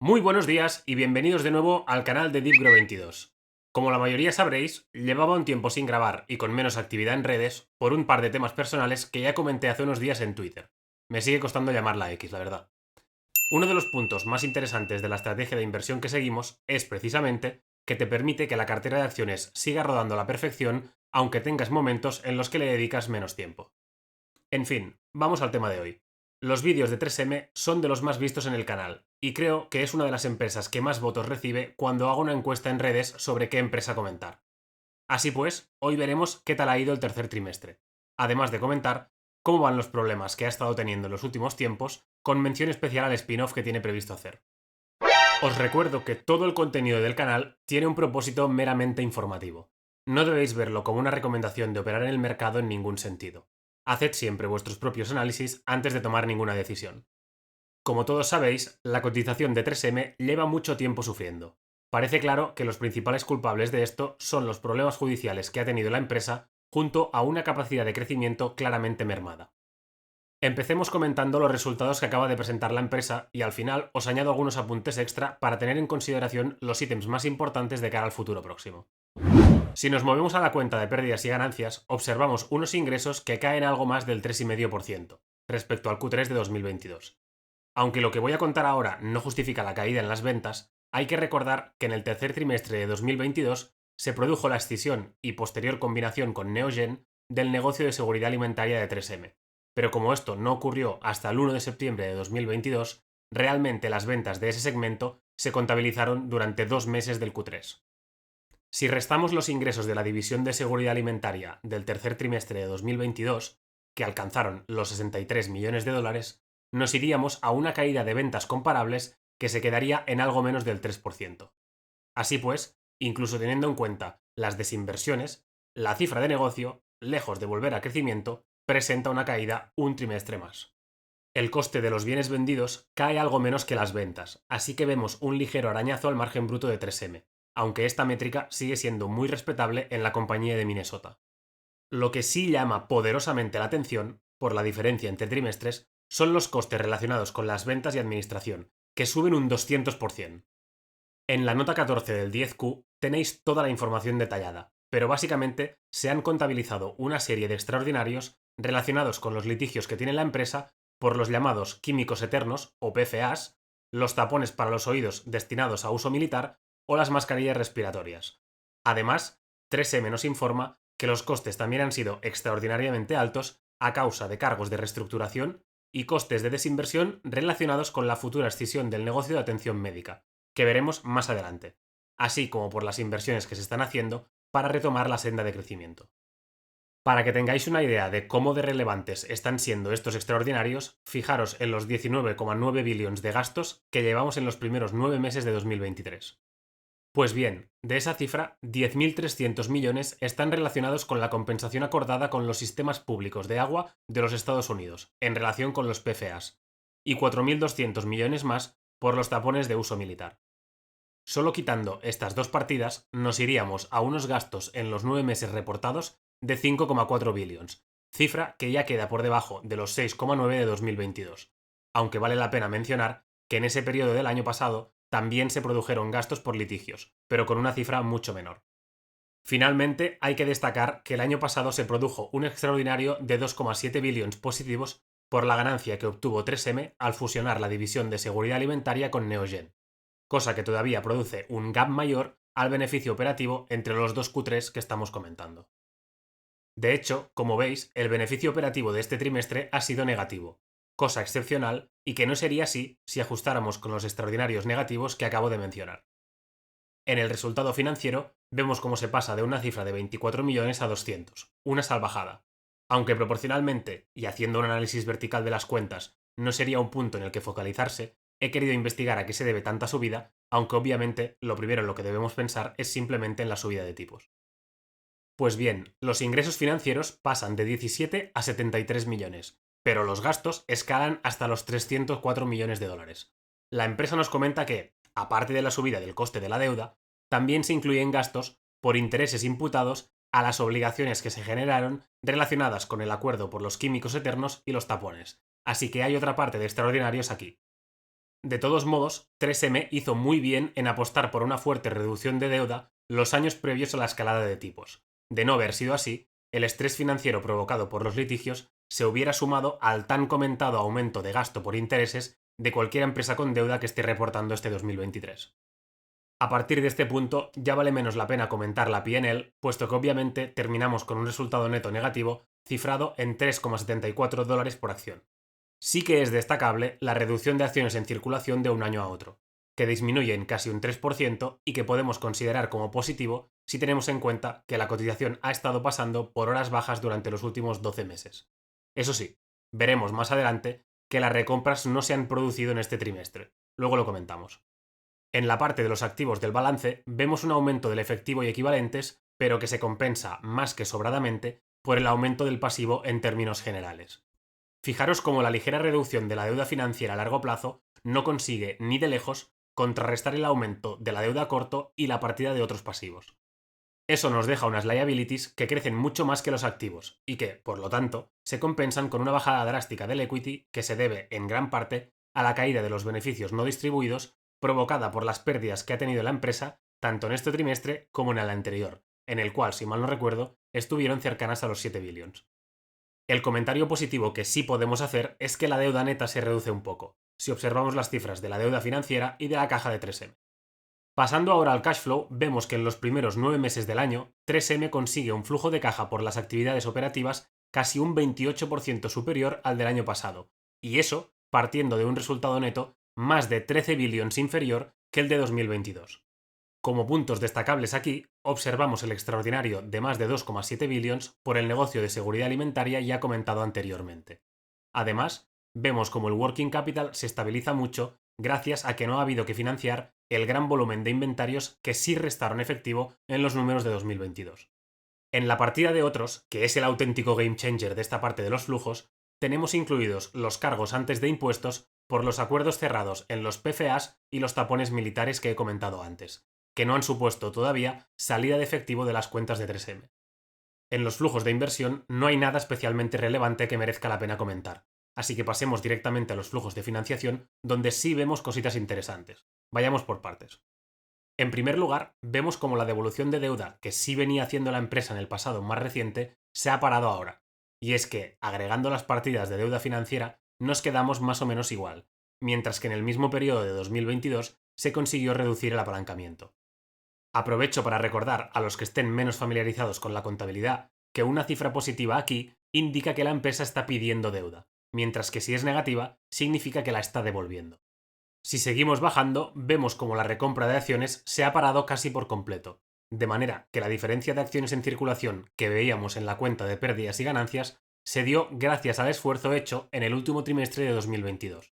Muy buenos días y bienvenidos de nuevo al canal de DeepGrow22. Como la mayoría sabréis, llevaba un tiempo sin grabar y con menos actividad en redes por un par de temas personales que ya comenté hace unos días en Twitter. Me sigue costando llamarla X, la verdad. Uno de los puntos más interesantes de la estrategia de inversión que seguimos es precisamente que te permite que la cartera de acciones siga rodando a la perfección aunque tengas momentos en los que le dedicas menos tiempo. En fin, vamos al tema de hoy. Los vídeos de 3M son de los más vistos en el canal, y creo que es una de las empresas que más votos recibe cuando hago una encuesta en redes sobre qué empresa comentar. Así pues, hoy veremos qué tal ha ido el tercer trimestre, además de comentar cómo van los problemas que ha estado teniendo en los últimos tiempos, con mención especial al spin-off que tiene previsto hacer. Os recuerdo que todo el contenido del canal tiene un propósito meramente informativo. No debéis verlo como una recomendación de operar en el mercado en ningún sentido. Haced siempre vuestros propios análisis antes de tomar ninguna decisión. Como todos sabéis, la cotización de 3M lleva mucho tiempo sufriendo. Parece claro que los principales culpables de esto son los problemas judiciales que ha tenido la empresa junto a una capacidad de crecimiento claramente mermada. Empecemos comentando los resultados que acaba de presentar la empresa y al final os añado algunos apuntes extra para tener en consideración los ítems más importantes de cara al futuro próximo. Si nos movemos a la cuenta de pérdidas y ganancias, observamos unos ingresos que caen algo más del 3,5% respecto al Q3 de 2022. Aunque lo que voy a contar ahora no justifica la caída en las ventas, hay que recordar que en el tercer trimestre de 2022 se produjo la escisión y posterior combinación con Neogen del negocio de seguridad alimentaria de 3M. Pero como esto no ocurrió hasta el 1 de septiembre de 2022, realmente las ventas de ese segmento se contabilizaron durante 2 meses del Q3. Si restamos los ingresos de la división de seguridad alimentaria del tercer trimestre de 2022, que alcanzaron los 63 millones de dólares, nos iríamos a una caída de ventas comparables que se quedaría en algo menos del 3%. Así pues, incluso teniendo en cuenta las desinversiones, la cifra de negocio, lejos de volver a crecimiento, presenta una caída un trimestre más. El coste de los bienes vendidos cae algo menos que las ventas, así que vemos un ligero arañazo al margen bruto de 3M, aunque esta métrica sigue siendo muy respetable en la compañía de Minnesota. Lo que sí llama poderosamente la atención, por la diferencia entre trimestres, son los costes relacionados con las ventas y administración, que suben un 200%. En la nota 14 del 10Q tenéis toda la información detallada, pero básicamente se han contabilizado una serie de extraordinarios relacionados con los litigios que tiene la empresa por los llamados químicos eternos o PFAs, los tapones para los oídos destinados a uso militar o las mascarillas respiratorias. Además, 3M nos informa que los costes también han sido extraordinariamente altos a causa de cargos de reestructuración y costes de desinversión relacionados con la futura escisión del negocio de atención médica, que veremos más adelante, así como por las inversiones que se están haciendo para retomar la senda de crecimiento. Para que tengáis una idea de cómo de relevantes están siendo estos extraordinarios, fijaros en los 19,9 billones de gastos que llevamos en los primeros 9 meses de 2023. Pues bien, de esa cifra, 10.300 millones están relacionados con la compensación acordada con los sistemas públicos de agua de los Estados Unidos, en relación con los PFAs, y 4.200 millones más por los tapones de uso militar. Solo quitando estas dos partidas, nos iríamos a unos gastos en los 9 meses reportados de 5,4 billones, cifra que ya queda por debajo de los 6,9 de 2022, aunque vale la pena mencionar que en ese periodo del año pasado también se produjeron gastos por litigios, pero con una cifra mucho menor. Finalmente, hay que destacar que el año pasado se produjo un extraordinario de 2,7 billones positivos por la ganancia que obtuvo 3M al fusionar la división de seguridad alimentaria con Neogen, cosa que todavía produce un gap mayor al beneficio operativo entre los dos Q3 que estamos comentando. De hecho, como veis, el beneficio operativo de este trimestre ha sido negativo, cosa excepcional y que no sería así si ajustáramos con los extraordinarios negativos que acabo de mencionar. En el resultado financiero vemos cómo se pasa de una cifra de 24 millones a 200, una salvajada. Aunque proporcionalmente, y haciendo un análisis vertical de las cuentas, no sería un punto en el que focalizarse, he querido investigar a qué se debe tanta subida, aunque obviamente lo primero en lo que debemos pensar es simplemente en la subida de tipos. Pues bien, los ingresos financieros pasan de 17 a 73 millones, pero los gastos escalan hasta los 304 millones de dólares. La empresa nos comenta que, aparte de la subida del coste de la deuda, también se incluyen gastos por intereses imputados a las obligaciones que se generaron relacionadas con el acuerdo por los químicos eternos y los tapones, así que hay otra parte de extraordinarios aquí. De todos modos, 3M hizo muy bien en apostar por una fuerte reducción de deuda los años previos a la escalada de tipos. De no haber sido así, el estrés financiero provocado por los litigios se hubiera sumado al tan comentado aumento de gasto por intereses de cualquier empresa con deuda que esté reportando este 2023. A partir de este punto ya vale menos la pena comentar la P&L, puesto que obviamente terminamos con un resultado neto negativo cifrado en $3,74 por acción. Sí que es destacable la reducción de acciones en circulación de un año a otro, que disminuye en casi un 3% y que podemos considerar como positivo si tenemos en cuenta que la cotización ha estado pasando por horas bajas durante los últimos 12 meses. Eso sí, veremos más adelante que las recompras no se han producido en este trimestre, luego lo comentamos. En la parte de los activos del balance vemos un aumento del efectivo y equivalentes, pero que se compensa más que sobradamente por el aumento del pasivo en términos generales. Fijaros cómo la ligera reducción de la deuda financiera a largo plazo no consigue ni de lejos contrarrestar el aumento de la deuda a corto y la partida de otros pasivos. Eso nos deja unas liabilities que crecen mucho más que los activos y que, por lo tanto, se compensan con una bajada drástica del equity que se debe, en gran parte, a la caída de los beneficios no distribuidos provocada por las pérdidas que ha tenido la empresa tanto en este trimestre como en el anterior, en el cual, si mal no recuerdo, estuvieron cercanas a los 7 billions. El comentario positivo que sí podemos hacer es que la deuda neta se reduce un poco, si observamos las cifras de la deuda financiera y de la caja de 3M. Pasando ahora al cash flow, vemos que en los primeros 9 meses del año, 3M consigue un flujo de caja por las actividades operativas casi un 28% superior al del año pasado, y eso partiendo de un resultado neto más de 13 billions inferior que el de 2022. Como puntos destacables aquí, observamos el extraordinario de más de 2,7 billions por el negocio de seguridad alimentaria ya comentado anteriormente. Además, vemos como el working capital se estabiliza mucho gracias a que no ha habido que financiar el gran volumen de inventarios que sí restaron efectivo en los números de 2022. En la partida de otros, que es el auténtico game changer de esta parte de los flujos, tenemos incluidos los cargos antes de impuestos por los acuerdos cerrados en los PFAs y los tapones militares que he comentado antes, que no han supuesto todavía salida de efectivo de las cuentas de 3M. En los flujos de inversión no hay nada especialmente relevante que merezca la pena comentar, así que pasemos directamente a los flujos de financiación, donde sí vemos cositas interesantes. Vayamos por partes. En primer lugar, vemos como la devolución de deuda que sí venía haciendo la empresa en el pasado más reciente se ha parado ahora. Y es que, agregando las partidas de deuda financiera, nos quedamos más o menos igual, mientras que en el mismo periodo de 2022 se consiguió reducir el apalancamiento. Aprovecho para recordar a los que estén menos familiarizados con la contabilidad que una cifra positiva aquí indica que la empresa está pidiendo deuda, mientras que si es negativa significa que la está devolviendo. Si seguimos bajando, vemos como la recompra de acciones se ha parado casi por completo, de manera que la diferencia de acciones en circulación que veíamos en la cuenta de pérdidas y ganancias se dio gracias al esfuerzo hecho en el último trimestre de 2022.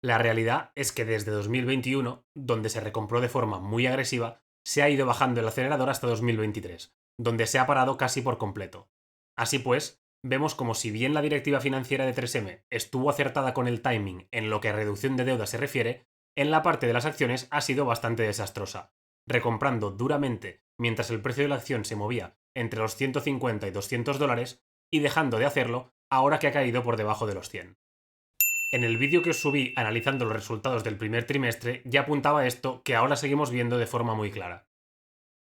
La realidad es que desde 2021, donde se recompró de forma muy agresiva, se ha ido bajando el acelerador hasta 2023, donde se ha parado casi por completo. Así pues, vemos como si bien la directiva financiera de 3M estuvo acertada con el timing en lo que a reducción de deuda se refiere, en la parte de las acciones ha sido bastante desastrosa, recomprando duramente mientras el precio de la acción se movía entre los 150 y $200 y dejando de hacerlo ahora que ha caído por debajo de los 100. En el vídeo que os subí analizando los resultados del primer trimestre ya apuntaba esto que ahora seguimos viendo de forma muy clara.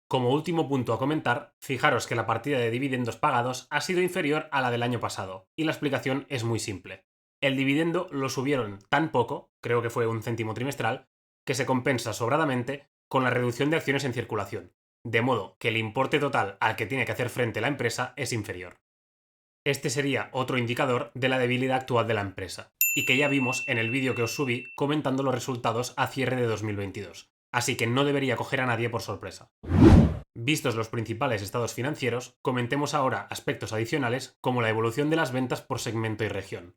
Como último punto a comentar, fijaros que la partida de dividendos pagados ha sido inferior a la del año pasado, y la explicación es muy simple. El dividendo lo subieron tan poco, creo que fue un céntimo trimestral, que se compensa sobradamente con la reducción de acciones en circulación, de modo que el importe total al que tiene que hacer frente la empresa es inferior. Este sería otro indicador de la debilidad actual de la empresa, y que ya vimos en el vídeo que os subí comentando los resultados a cierre de 2022, así que no debería coger a nadie por sorpresa. Vistos los principales estados financieros, comentemos ahora aspectos adicionales como la evolución de las ventas por segmento y región.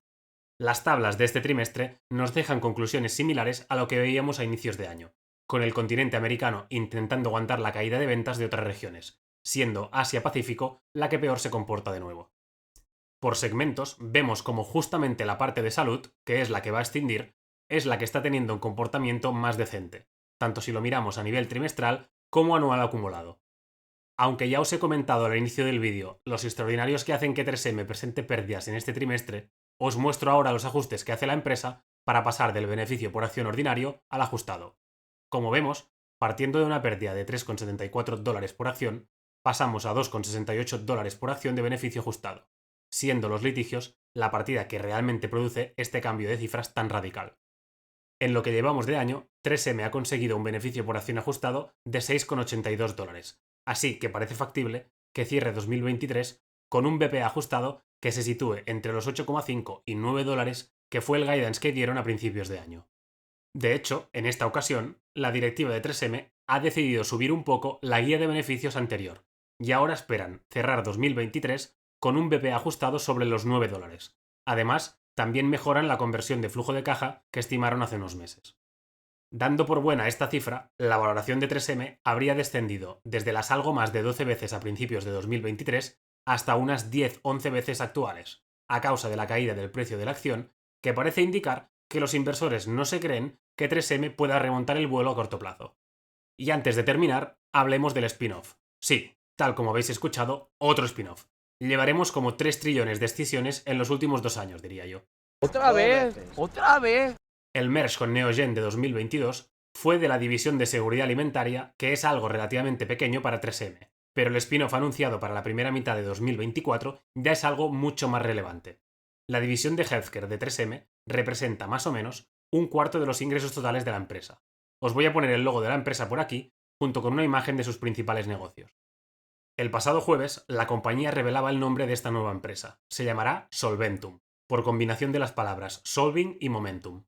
Las tablas de este trimestre nos dejan conclusiones similares a lo que veíamos a inicios de año, con el continente americano intentando aguantar la caída de ventas de otras regiones, siendo Asia-Pacífico la que peor se comporta de nuevo. Por segmentos, vemos como justamente la parte de salud, que es la que va a extinguir, es la que está teniendo un comportamiento más decente, tanto si lo miramos a nivel trimestral como anual acumulado. Aunque ya os he comentado al inicio del vídeo los extraordinarios que hacen que 3M presente pérdidas en este trimestre, os muestro ahora los ajustes que hace la empresa para pasar del beneficio por acción ordinario al ajustado. Como vemos, partiendo de una pérdida de 3,74 dólares por acción, pasamos a 2,68 dólares por acción de beneficio ajustado, siendo los litigios la partida que realmente produce este cambio de cifras tan radical. En lo que llevamos de año, 3M ha conseguido un beneficio por acción ajustado de 6,82 dólares, así que parece factible que cierre 2023 con un BPA ajustado que se sitúe entre los 8,5 y 9 dólares que fue el guidance que dieron a principios de año. De hecho, en esta ocasión, la directiva de 3M ha decidido subir un poco la guía de beneficios anterior, y ahora esperan cerrar 2023 con un BPA ajustado sobre los 9 dólares. Además, también mejoran la conversión de flujo de caja que estimaron hace unos meses. Dando por buena esta cifra, la valoración de 3M habría descendido desde las algo más de 12 veces a principios de 2023 hasta unas 10-11 veces actuales, a causa de la caída del precio de la acción, que parece indicar que los inversores no se creen que 3M pueda remontar el vuelo a corto plazo. Y antes de terminar, hablemos del spin-off. Sí, tal como habéis escuchado, otro spin-off. Llevaremos como 3 trillones de escisiones en los últimos 2 años, diría yo. ¡Otra vez! ¡Otra vez! El merge con Neogen de 2022 fue de la división de seguridad alimentaria, que es algo relativamente pequeño para 3M, pero el spin-off anunciado para la primera mitad de 2024 ya es algo mucho más relevante. La división de healthcare de 3M representa más o menos un cuarto de los ingresos totales de la empresa. Os voy a poner el logo de la empresa por aquí, junto con una imagen de sus principales negocios. El pasado jueves, la compañía revelaba el nombre de esta nueva empresa. Se llamará Solventum, por combinación de las palabras solving y momentum.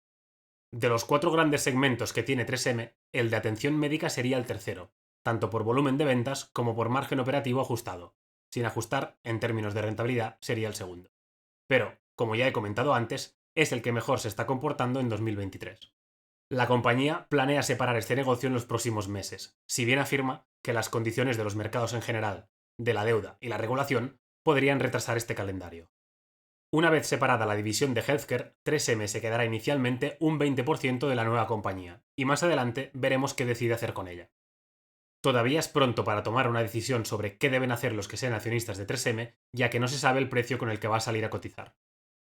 De los 4 grandes segmentos que tiene 3M, el de atención médica sería el tercero, tanto por volumen de ventas como por margen operativo ajustado. Sin ajustar, en términos de rentabilidad, sería el segundo. Pero, como ya he comentado antes, es el que mejor se está comportando en 2023. La compañía planea separar este negocio en los próximos meses, si bien afirma que las condiciones de los mercados en general, de la deuda y la regulación podrían retrasar este calendario. Una vez separada la división de Healthcare, 3M se quedará inicialmente un 20% de la nueva compañía, y más adelante veremos qué decide hacer con ella. Todavía es pronto para tomar una decisión sobre qué deben hacer los que sean accionistas de 3M, ya que no se sabe el precio con el que va a salir a cotizar.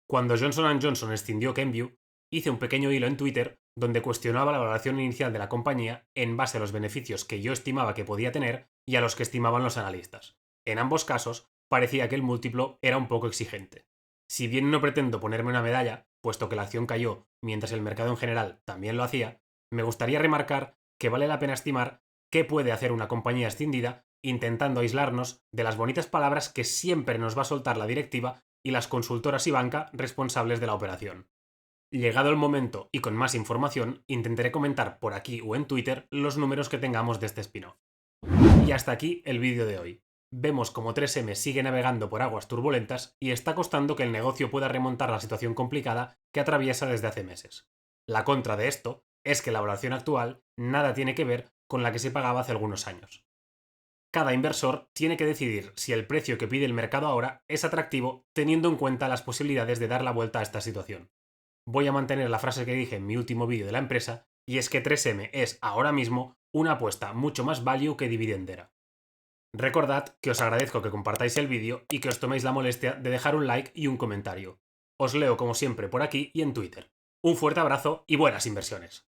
Cuando Johnson & Johnson escindió Kenvue, hice un pequeño hilo en Twitter donde cuestionaba la valoración inicial de la compañía en base a los beneficios que yo estimaba que podía tener y a los que estimaban los analistas. En ambos casos, parecía que el múltiplo era un poco exigente. Si bien no pretendo ponerme una medalla, puesto que la acción cayó mientras el mercado en general también lo hacía, me gustaría remarcar que vale la pena estimar qué puede hacer una compañía escindida intentando aislarnos de las bonitas palabras que siempre nos va a soltar la directiva y las consultoras y banca responsables de la operación. Llegado el momento y con más información, intentaré comentar por aquí o en Twitter los números que tengamos de este spin-off. Y hasta aquí el vídeo de hoy. Vemos como 3M sigue navegando por aguas turbulentas y está costando que el negocio pueda remontar la situación complicada que atraviesa desde hace meses. La contra de esto es que la valoración actual nada tiene que ver con la que se pagaba hace algunos años. Cada inversor tiene que decidir si el precio que pide el mercado ahora es atractivo teniendo en cuenta las posibilidades de dar la vuelta a esta situación. Voy a mantener la frase que dije en mi último vídeo de la empresa, y es que 3M es ahora mismo una apuesta mucho más value que dividendera. Recordad que os agradezco que compartáis el vídeo y que os toméis la molestia de dejar un like y un comentario. Os leo como siempre por aquí y en Twitter. Un fuerte abrazo y buenas inversiones.